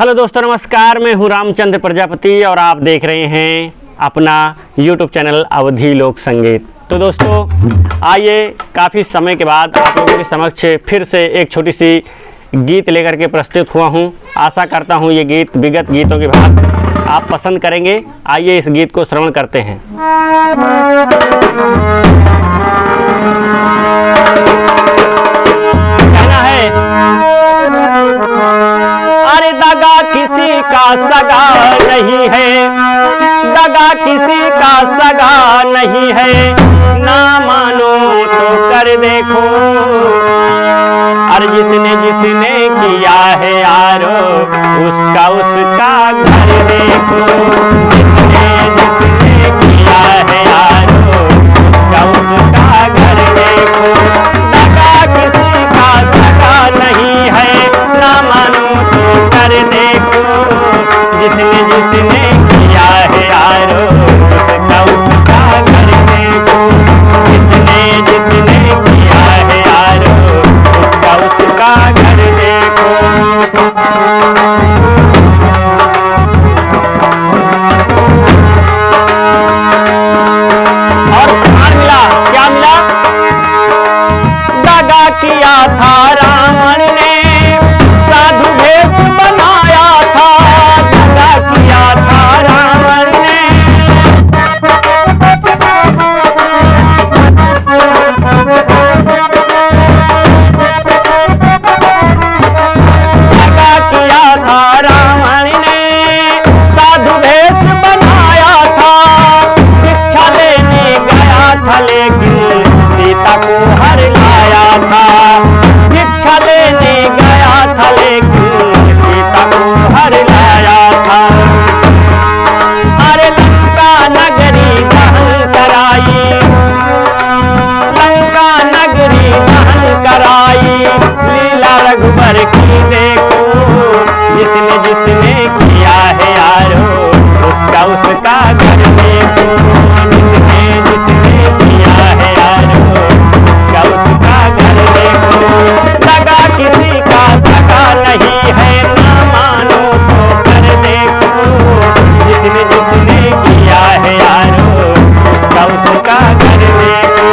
Hello दोस्तों, नमस्कार। मैं हूं रामचंद्र प्रजापति और आप देख रहे हैं अपना यूट्यूब चैनल अवधि लोक संगीत। तो दोस्तों आइए, काफ़ी समय के बाद आप लोगों के समक्ष फिर से एक छोटी सी गीत लेकर के प्रस्तुत हुआ हूं। आशा करता हूं ये गीत विगत गीतों के बाद आप पसंद करेंगे। आइए इस गीत को श्रवण करते हैं। कहना है, अरे दगा किसी का सगा नहीं है, दगा किसी का सगा नहीं है, ना मानो तो कर देखो। अरे जिसने जिसने किया है यारो, उसका उसका घर देखो। जिसने जिसने किया है यारो, उसका उसका घर देखो। दगा किसी का सगा नहीं है, ना मानो तो कर देखो। जिसने जिसने किया है यारो, उसका उसका घर देखो। जिसने जिसने किया है यारो, उसका उसका घर देखो। और प्रमाण मिला, क्या मिला? दगा किया था रावण ने, साधु भेष बनाया था। दगा किया था रावण ने, दगा किया था रावण ने, साधु भेष बनाया था। भिक्षा लेने गया था लेकिन सीता को हर लाया था। भिक्षा लेने गया था लेकिन सीता को हर लाया था। अरे लंका नगरी दहन कराई, लंका नगरी दहन कराई। लीला रघुबर की देखो। जिसने जिसने किया है यारो, उसका उसका घर देखो। जिसने जिसने किया है यारो, उसका उसका घर देखो। दगा किसी का सगा नहीं है, ना मानो तो कर देखो। जिसने जिसने किया है यारो, उसका उसका घर देखो।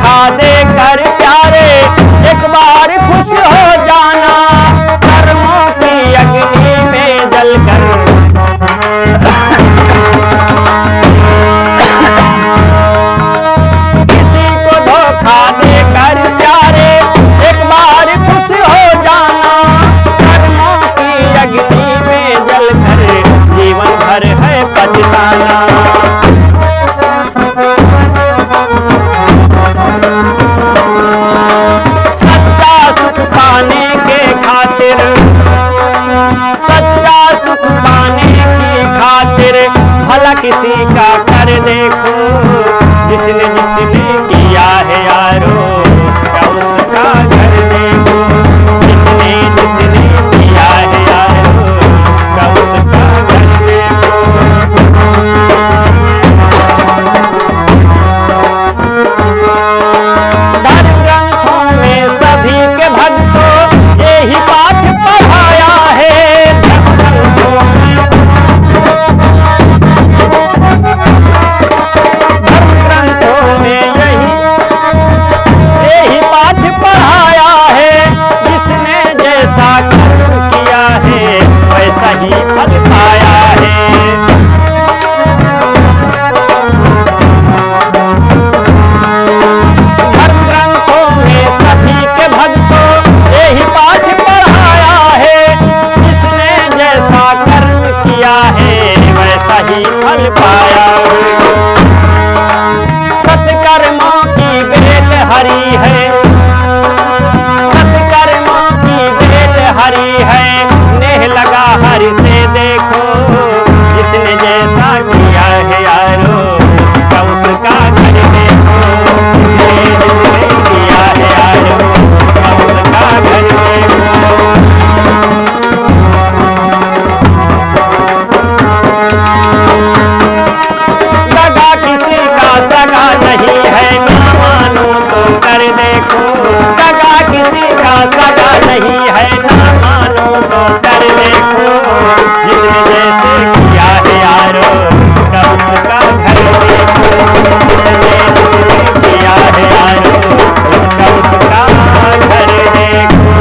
धोखा देकर प्यारे, एक बार खुश हो जाना, कर्मों की अग्नि में जलकर। किसी को धोखा देकर प्यारे, एक बार खुश हो जाना, कर्मों की अग्नि में जलकर जीवन भर है पछताना। सच्चा सुख पाने के खातिर, सच्चा सुख पाने की खातिर भला किसी का कर देखो, जिसने जिसने किया है यारो उसका उसका घर देखो, जिसने जिसने किया है यारो उसका उसका घर देखो। धर्म ग्रंथों में सभी के भक्तों यही पाठ पढ़ाया है, धर्म ग्रंथों में यही पाठ पढ़ाया है, जिसने जैसा कर्म किया है वैसा ही फल पाया है। धर्म ग्रंथों में सभी के भक्तों यही पाठ पढ़ाया है, जिसने जैसा कर्म किया है वैसा ही फल पाया है। सत्कर्मों की बेल हरी है, सत्कर्मों की बेल हरी है, नेह लगा हरि से देखो, जिसने जैसा किया है यारो उसका उसका घर देखो, जिसने जिसने किया है यारो उसका उसका घर देखो। दगा किसी का सगा नहीं है, ना मानो तो कर देखो, दगा किसी का सगा नहीं है, ना मानो तो कर देखो, जिसने जैसे किया है यारो उसका उसका घर देखो, जिसने जिसने किया है यारो उसका उसका घर देखो।